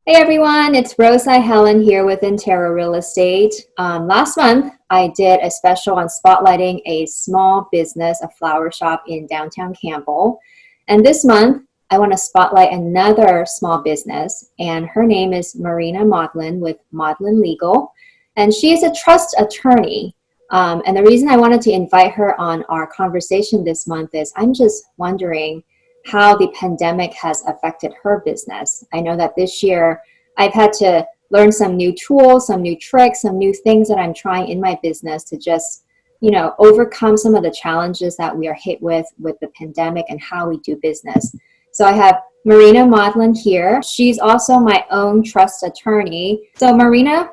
Hey everyone, it's Rosa Helen here with Intero Real Estate. Last month, I did a special on spotlighting a small business, a flower shop in downtown Campbell. And this month, I want to spotlight another small business, and her name is Marina Modlin with Modlin Legal. And she is a trust attorney. And the reason I wanted to invite her on our conversation this month is I'm just wondering how the pandemic has affected her business. I know that this year I've had to learn some new tools, some new tricks, some new things that I'm trying in my business to just, overcome some of the challenges that we are hit with the pandemic and how we do business. So I have Marina Modlin here. She's also my own trust attorney. So Marina,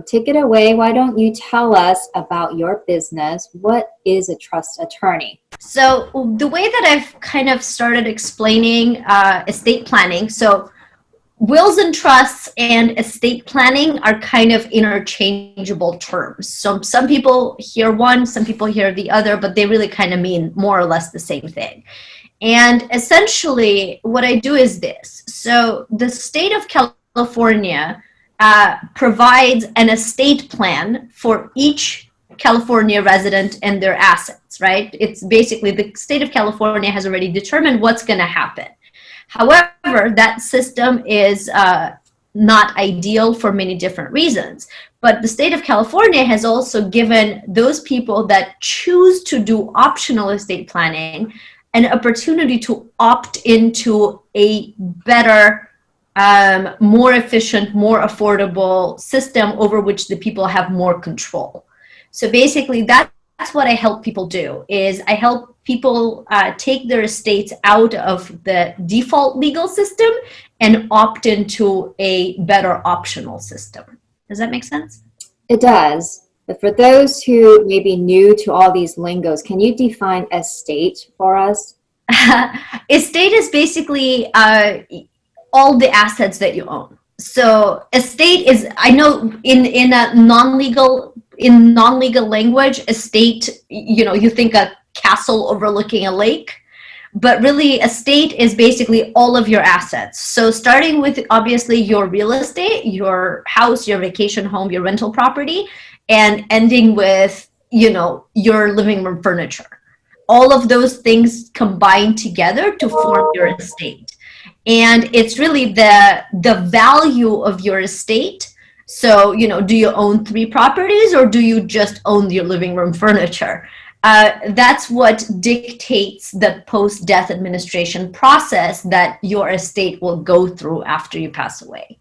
take it away. Why don't you tell us about your business? What is a trust attorney? So the way that I've kind of started explaining estate planning, so wills and trusts and estate planning are kind of interchangeable terms. So some people hear one, some people hear the other, but they really kind of mean more or less the same thing. And essentially what I do is this. So the state of California provides an estate plan for each California resident and their assets, right? It's basically the state of California has already determined what's going to happen. However, that system is not ideal for many different reasons. But the state of California has also given those people that choose to do optional estate planning an opportunity to opt into a better, more efficient, more affordable system over which the people have more control. So basically, that's what I help people do, is I help people take their estates out of the default legal system and opt into a better optional system. Does that make sense? It does. But for those who may be new to all these lingos, can you define estate for us? Estate is basically all the assets that you own. So estate is, I know in a non-legal language, estate, you think a castle overlooking a lake, but really estate is basically all of your assets. So starting with obviously your real estate, your house, your vacation home, your rental property, and ending with, your living room furniture. All of those things combine together to form your estate. And it's really the value of your estate. So, do you own 3 properties or do you just own your living room furniture? That's what dictates the post-death administration process that your estate will go through after you pass away.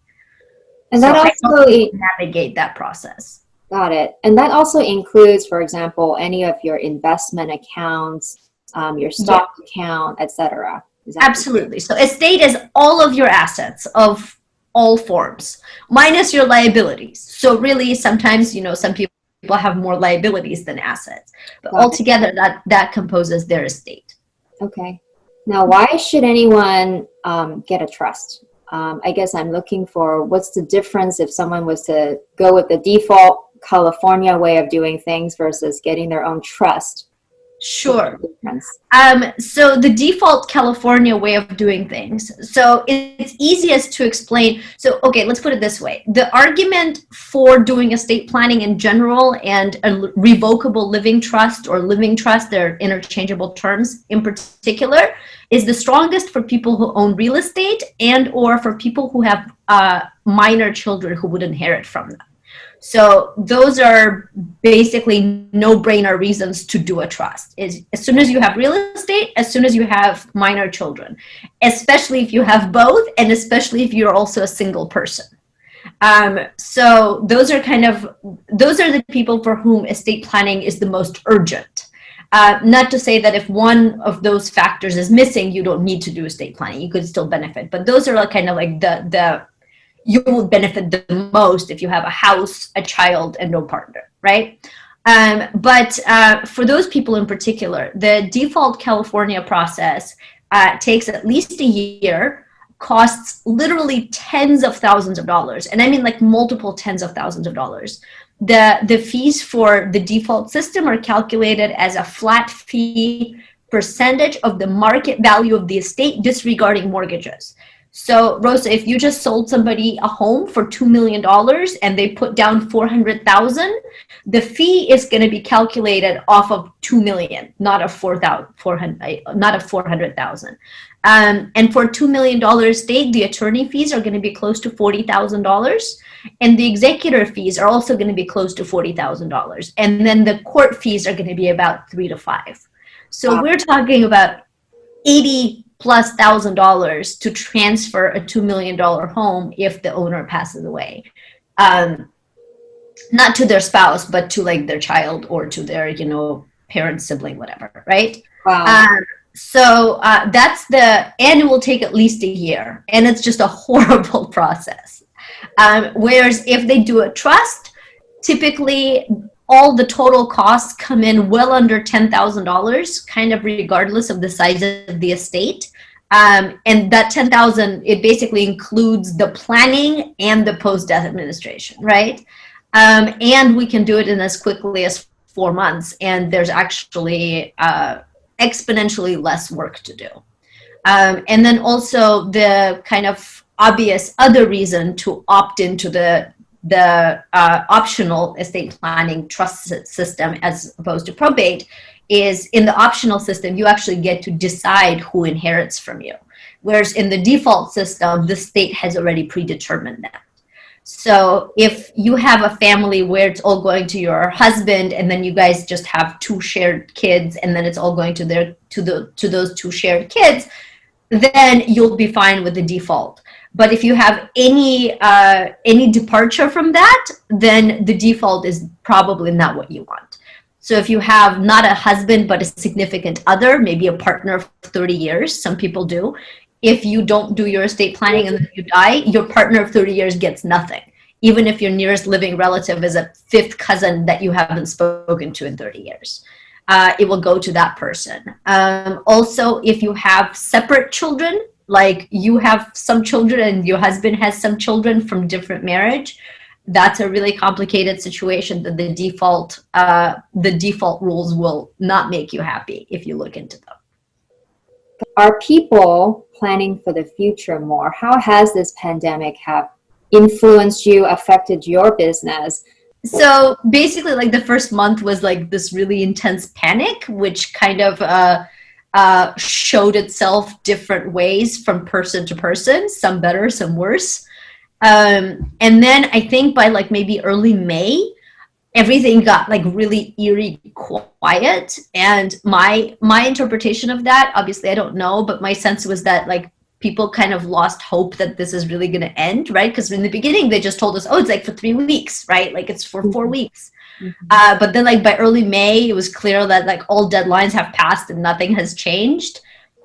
And that also navigate that process. Got it. And that also includes, for example, any of your investment accounts, your stock account, etc. Absolutely. So estate is all of your assets of all forms, minus your liabilities. So really, sometimes, some people have more liabilities than assets, but altogether that composes their estate. Okay. Now, why should anyone get a trust? I guess I'm looking for what's the difference if someone was to go with the default California way of doing things versus getting their own trust. Sure. So the default California way of doing things. So it's easiest to explain. So, okay, let's put it this way. The argument for doing estate planning in general and a revocable living trust or living trust, they're interchangeable terms in particular, is the strongest for people who own real estate and or for people who have minor children who would inherit from them. So those are basically no-brainer reasons to do a trust. Is as soon as you have real estate, as soon as you have minor children, especially if you have both, and especially if you're also a single person. So those are the people for whom estate planning is the most urgent. Not to say that if one of those factors is missing, you don't need to do estate planning. You could still benefit, but those are kind of like the you will benefit the most if you have a house, a child, and no partner, right? But for those people in particular, the default California process takes at least a year, costs literally tens of thousands of dollars, and I mean like multiple tens of thousands of dollars. The fees for the default system are calculated as a flat fee percentage of the market value of the estate, disregarding mortgages. So Rosa, if you just sold somebody a home for $2 million and they put down 400,000, the fee is going to be calculated off of 2 million, not of 400,000. And for $2 million estate, the attorney fees are going to be close to $40,000. And the executor fees are also going to be close to $40,000. And then the court fees are going to be about 3 to 5. So we're talking about $80,000+ to transfer a $2 million home if the owner passes away. Not to their spouse, but to like their child or to their, parent, sibling, whatever, right? Wow. So that's and it will take at least a year, and it's just a horrible process. Whereas if they do a trust, typically all the total costs come in well under $10,000, kind of regardless of the size of the estate. And that $10,000, it basically includes the planning and the post-death administration, right? And we can do it in as quickly as 4 months, and there's actually exponentially less work to do. And then also the kind of obvious other reason to opt into the optional estate planning trust system as opposed to probate is in the optional system, you actually get to decide who inherits from you. Whereas in the default system, the state has already predetermined that. So if you have a family where it's all going to your husband and then you guys just have 2 shared kids and then it's all going to those 2 shared kids, then you'll be fine with the default. But if you have any departure from that, then the default is probably not what you want. So if you have not a husband, but a significant other, maybe a partner of 30 years, some people do, if you don't do your estate planning and then you die, your partner of 30 years gets nothing, even if your nearest living relative is a 5th cousin that you haven't spoken to in 30 years. It will go to that person. Also, if you have separate children, like you have some children and your husband has some children from different marriage, that's a really complicated situation that the default rules will not make you happy if you look into them. Are people planning for the future more? How has this pandemic have influenced you, affected your business? So basically, like the first month was like this really intense panic, which kind of showed itself different ways from person to person, some better, some worse. And then I think by like maybe early May, everything got like really eerie quiet. And my interpretation of that, obviously I don't know, but my sense was that like people kind of lost hope that this is really going to end, right? Because in the beginning they just told us, oh, it's like for 3 weeks, right? Like it's for 4 weeks. Mm-hmm. But then like by early May, it was clear that like all deadlines have passed and nothing has changed.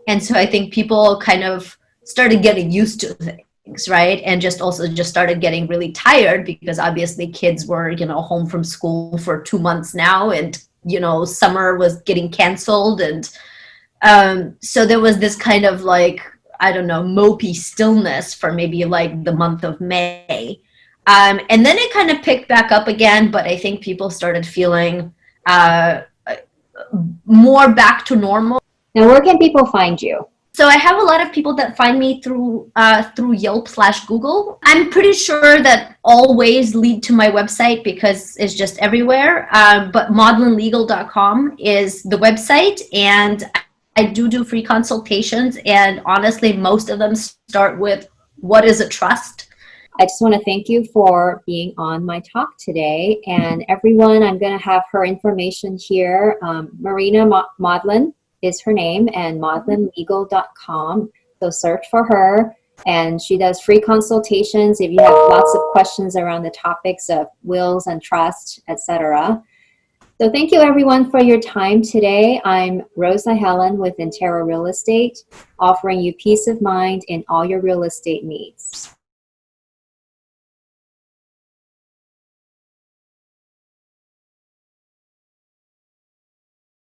And so I think people kind of started getting used to things. Right. And just started getting really tired because obviously kids were, home from school for 2 months now. And, summer was getting canceled. And so there was this kind of like, I don't know, mopey stillness for maybe like the month of May. And then it kind of picked back up again. But I think people started feeling more back to normal. Now, where can people find you? So I have a lot of people that find me through Yelp/Google. I'm pretty sure that all ways lead to my website because it's just everywhere. But modlinlegal.com is the website, and I do free consultations. And honestly, most of them start with, what is a trust? I just want to thank you for being on my talk today. And everyone, I'm going to have her information here. Marina Modlin is her name, and modlinlegal.com. So search for her, and she does free consultations if you have lots of questions around the topics of wills and trust, etc. So thank you everyone for your time today. I'm Rosa Helen with Intera Real Estate, offering you peace of mind in all your real estate needs.